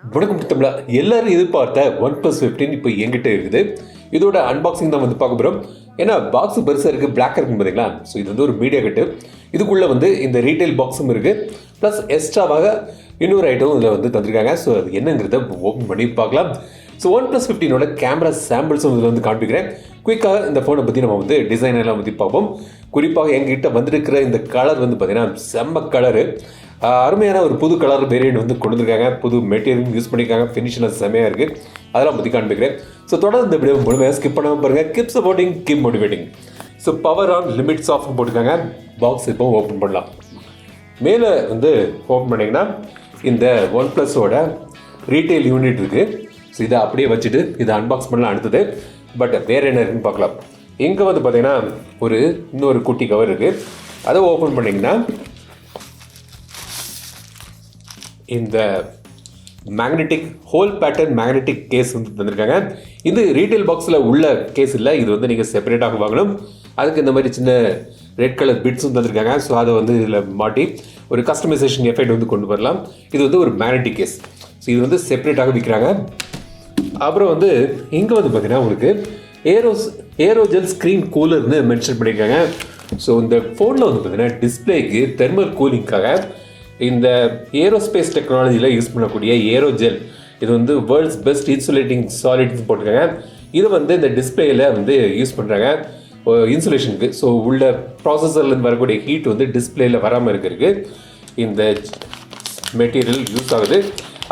வணக்கம் தமிழா. எல்லாரும் எதிர்பார்த்த OnePlus 15 இப்போ எங்கிட்ட இருக்குது. இதோட அன்பாக்சிங் தான் வந்து பார்க்க போகிறோம். ஏன்னா பாக்ஸ் பெருசாக இருக்குது, பிளாக்காக இருக்கும் பார்த்தீங்களா. ஸோ இது வந்து ஒரு மீடியா கட்டு. இதுக்குள்ளே வந்து இந்த ரீட்டைல் பாக்ஸும் இருக்குது, ப்ளஸ் எக்ஸ்ட்ராவாக இன்னொரு ஐட்டம் இதில் வந்து தந்திருக்காங்க. ஸோ அது என்னங்கிறத ஓப்பன் பண்ணி பார்க்கலாம். ஸோ OnePlus 15ஓட கேமரா சாம்பிள்ஸும் இதில் வந்து காண்பிக்கிறேன். குயிக்காக இந்த ஃபோனை பற்றி நம்ம வந்து டிசைன் எல்லாம் பற்றி பார்ப்போம். குறிப்பாக எங்கிட்ட வந்திருக்கிற இந்த கலர் வந்து பார்த்தீங்கன்னா செம்ம கலரு, அருமையான ஒரு புது கலர் வேரியண்ட் வந்து கொண்டு வந்திருக்காங்க. புது மெட்டீரியல் யூஸ் பண்ணியிருக்காங்க, ஃபினிஷ்லாம் செம்மையாக இருக்குது. அதெல்லாம் பற்றி காண்பிக்கிறேன். ஸோ தொடர்ந்து இந்த வீடியோ முழுமையாக ஸ்கிப் பண்ணாமல் பாருங்கள். Keep supporting, keep motivating. So power on, limits off போட்டிருக்காங்க. பாக்ஸ் இப்போ ஓப்பன் பண்ணலாம். மேலே வந்து ஓப்பன் பண்ணிங்கன்னா இந்த OnePlusஓட ரீட்டைல் யூனிட் இருக்குது. ஸோ இதை அப்படியே வச்சுட்டு இதை அன்பாக்ஸ் பண்ணலாம் அடுத்தது. பட் வேறு என்ன இருக்குன்னு பார்க்கலாம். இங்கே வந்து பார்த்தீங்கன்னா இன்னொரு குட்டி கவர் இருக்குது. அதை ஓப்பன் பண்ணிங்கன்னா இந்த magnetic hole pattern magnetic case வந்து தந்திருக்காங்க. இது ரீட்டைல் பாக்ஸில் உள்ள கேஸ் இல்லை, இது வந்து நீங்கள் செப்பரேட்டாக வாங்கணும். அதுக்கு இந்த மாதிரி சின்ன ரெட் கலர் பிட்ஸும் தந்திருக்காங்க. ஸோ அதை வந்து இதில் மாட்டி ஒரு கஸ்டமைசேஷன் எஃபெக்ட் வந்து கொண்டு வரலாம். இது வந்து ஒரு மேக்னெட்டிக் கேஸ். ஸோ இது வந்து செப்பரேட்டாக விற்கிறாங்க. அப்புறம் வந்து இங்கே வந்து பார்த்தீங்கன்னா உங்களுக்கு ஏரோஜெல் ஸ்க்ரீன் கூலர்னு மென்ஷன் பண்ணியிருக்காங்க. ஸோ இந்த ஃபோனில் வந்து பார்த்தீங்கன்னா டிஸ்பிளேக்கு தெர்மல் கூலிங்காக இந்த ஏரோஸ்பேஸ் டெக்னாலஜியில் யூஸ் பண்ணக்கூடிய ஏரோஜெல், இது வந்து வேர்ல்ட்ஸ் பெஸ்ட் இன்சுலேட்டிங் சாலிட்ஸ் போட்டிருக்காங்க. இது வந்து இந்த டிஸ்பிளேயில் வந்து யூஸ் பண்ணுறாங்க இன்சுலேஷனுக்கு. ஸோ உள்ள ப்ராசஸர்லேருந்து வரக்கூடிய ஹீட் வந்து டிஸ்பிளேயில் வராமல் இருக்கிறதுக்கு இந்த மெட்டீரியல் யூஸ் ஆகுது.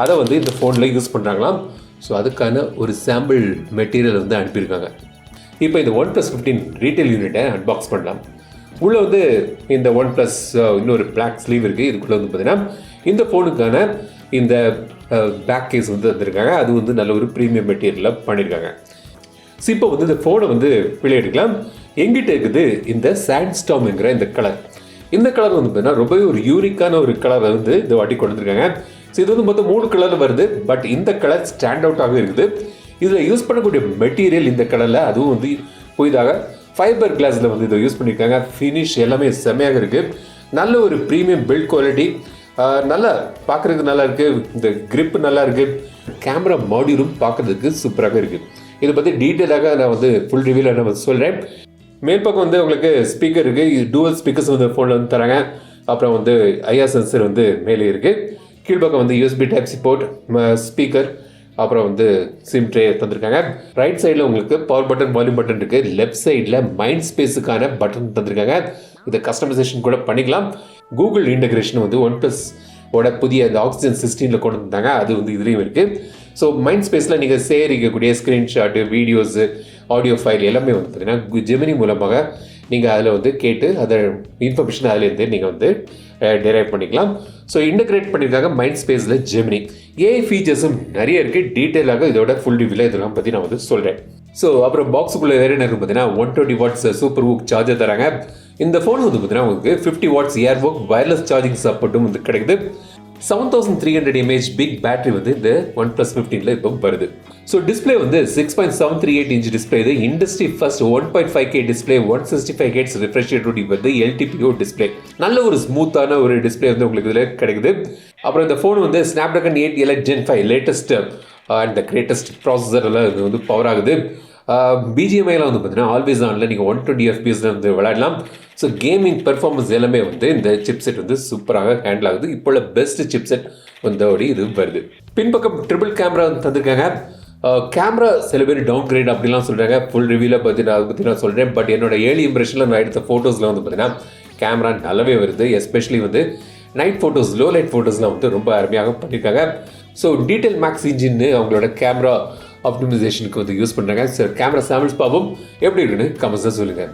அதை வந்து இந்த ஃபோனில் யூஸ் பண்ணுறாங்களாம். ஸோ அதுக்கான ஒரு சாம்பிள் மெட்டீரியல் வந்து அனுப்பியிருக்காங்க. இப்போ இந்த OnePlus 15 ரீட்டைல் யூனிட்டை அன்பாக்ஸ் பண்ணலாம். உள்ளே வந்து இந்த OnePlus இன்னொரு பிளாக் ஸ்லீவ் இருக்குது. இதுக்குள்ளே வந்து பார்த்தீங்கன்னா இந்த ஃபோனுக்கான இந்த பேக் கேஸ் வந்து வந்திருக்காங்க. அது வந்து நல்ல ஒரு ப்ரீமியம் மெட்டீரியலில் பண்ணியிருக்காங்க. ஸோ இப்போ வந்து இந்த ஃபோனை வந்து வெளியே எடுக்கலாம். எங்கிட்ட இருக்குது இந்த சாண்ட்ஸ்டார்ம்ங்கிற இந்த கலர். இந்த கலர் வந்து பார்த்தீங்கன்னா ரொம்பவே ஒரு யூனிக்கான ஒரு கலரை வந்து இந்த வாட்டி கொண்டு வந்திருக்காங்க. ஸோ இது வந்து மொத்தம் 3 கலரில் வருது. பட் இந்த கலர் ஸ்டாண்ட் அவுட்டாக இருக்குது. இதில் யூஸ் பண்ணக்கூடிய மெட்டீரியல் இந்த கலரில், அதுவும் வந்து புதிதாக ஃபைபர் கிளாஸில் வந்து இதை யூஸ் பண்ணியிருக்காங்க. ஃபினிஷ் எல்லாமே செம்மையாக இருக்குது. நல்ல ஒரு ப்ரீமியம் பில்ட் குவாலிட்டி, நல்லா பார்க்குறதுக்கு நல்லா இருக்குது. இந்த கிரிப் நல்லா இருக்குது. கேமரா மாடியூலும் பார்க்குறதுக்கு சூப்பராக இருக்குது. இதை பற்றி டீட்டெயிலாக நான் வந்து ஃபுல் ரிவ்யூவில் நான் சொல்கிறேன். மேல் பக்கம் வந்து உங்களுக்கு ஸ்பீக்கர் இருக்குது. இது டூவல் ஸ்பீக்கர்ஸ் வந்து ஃபோனில் வந்து தராங்க. அப்புறம் வந்து ஐஆர் சென்சர் வந்து மேலே இருக்குது. கீழ்பக்கம் வந்து USB type C port, speaker, அப்புறம் வந்து சிம் ட்ரே தந்திருக்காங்க. ரைட் சைடில் உங்களுக்கு பவர் பட்டன், வால்யூம் பட்டன் இருக்குது. லெஃப்ட் சைடில் மைண்ட் ஸ்பேஸுக்கான பட்டன் தந்திருக்காங்க. இதை கஸ்டமைசேஷன் கூட பண்ணிக்கலாம். கூகுள் இன்டகிரேஷன் வந்து OnePlus ஓட புதிய இந்த Oxygen 16 கொண்டு வந்தாங்க. அது வந்து இதுலேயும் இருக்குது. ஸோ மைண்ட் ஸ்பேஸில் நீங்கள் சேகரிக்கக்கூடிய ஸ்க்ரீன்ஷாட்டு, வீடியோஸு, ஆடியோ ஃபைல் எல்லாமே வந்து பார்த்தீங்கன்னா ஜெமினி மூலமாக நீங்கள் அதில் வந்து கேட்டு அதை இன்ஃபர்மேஷன் அதிலேருந்து நீங்கள் வந்து டெரைவ் பண்ணிக்கலாம். ஸோ இன்டகிரேட் பண்ணியிருக்காங்க மைண்ட் ஸ்பேஸில் ஜெமினி. ஏஐ ஃபீச்சர்ஸும் நிறைய இருக்குது. டீட்டெயிலாக இதோட ஃபுல் ரிவ்யூவில் இதெல்லாம் பற்றி நான் வந்து சொல்கிறேன். ஸோ அப்புறம் பாக்ஸுக்குள்ளே வேறு என்ன இருக்குது பார்த்தீங்கன்னா 120 வாட்ஸ் சூப்பர் ஊக் சார்ஜர் தராங்க. இந்த ஃபோன் வந்து பார்த்தீங்கன்னா உங்களுக்கு 50 வாட்ஸ் ஏர் ஒர்க் வயர்லெஸ் சார்ஜிங் சப்போர்ட்டும் வந்து கிடைக்குது. 7300 mAh பிக் பேட்டரி வந்து இந்த OnePlus 15ல இப்போ வருது. ஸோ டிஸ்பிளே வந்து 6.738 இன்ச் டிஸ்பிளே. இது industry first 1.5K display, 165 Hz refresh rate வருது, LTPO டிஸ்பிளே. நல்ல ஒரு ஸ்மூத்தான ஒரு டிஸ்பிளே வந்து உங்களுக்கு இதில் கிடைக்குது. அப்புறம் இந்த ஃபோன் வந்து Snapdragon 8 Elite Gen 5 latest and greatest processor எல்லாம் இது வந்து பவர் ஆகுது. பிஜிஎம்ஐலாம் வந்து பார்த்தீங்கன்னா ஆல்வேஸ் ஆனில் நீங்கள் 120 FPS வந்து விளையாடலாம். ஸோ கேமிங் பெர்ஃபார்மன்ஸ் எல்லாமே வந்து இந்த சிப்செட் வந்து சூப்பராக ஹேண்டில் ஆகுது. இப்போ உள்ள பெஸ்ட் சிப்செட் வந்தோடி இது வருது. பின்பக்கம் ட்ரிபிள் கேமரா தந்திருக்காங்க. கேமரா சில பேர் டவுன் கிரேட் அப்படிலாம் சொல்கிறாங்க. ஃபுல் ரிவ்யூவில் பற்றி நான் அதை பற்றி நான் சொல்கிறேன். பட் என்னோட ஏர்லி இம்ப்ரெஷனில் நான் எடுத்த ஃபோட்டோஸில் வந்து பார்த்தீங்கன்னா கேமரா நல்லாவே வருது. எஸ்பெஷலி வந்து நைட் ஃபோட்டோஸ், லோ லைட் ஃபோட்டோஸ்லாம் வந்து ரொம்ப அருமையாக பண்ணியிருக்காங்க. ஸோ டீட்டெயில் மேக்ஸ் இன்ஜின்னு அவங்களோட கேமரா ஆப்டிமைசேஷனுக்கு வந்து யூஸ் பண்ணுறாங்க. சார் கேமரா சாம்பிள்ஸ் பார்ப்போம், எப்படி இருக்குன்னு கமெண்ட்ஸாக சொல்லுங்கள்.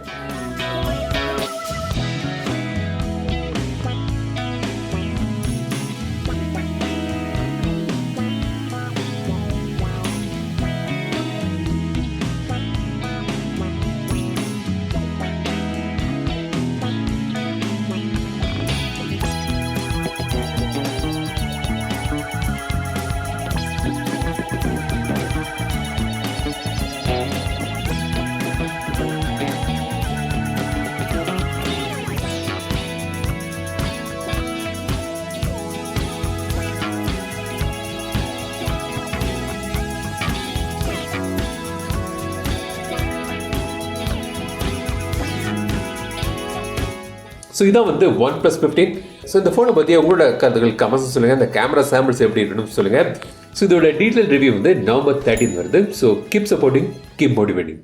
ஸோ இதான் வந்து OnePlus 15. ஸோ இந்த ஃபோனை பற்றி உங்களோட கருத்துக்கள் கமெண்ட்ஸ் சொல்லுங்கள். இந்த கேமரா சாம்பிள்ஸ் எப்படி இருக்கணும்னு சொல்லுங்கள். ஸோ இதோட டீட்டெயில் ரிவ்யூ வந்து November 13 வருது. So keep supporting, keep motivating.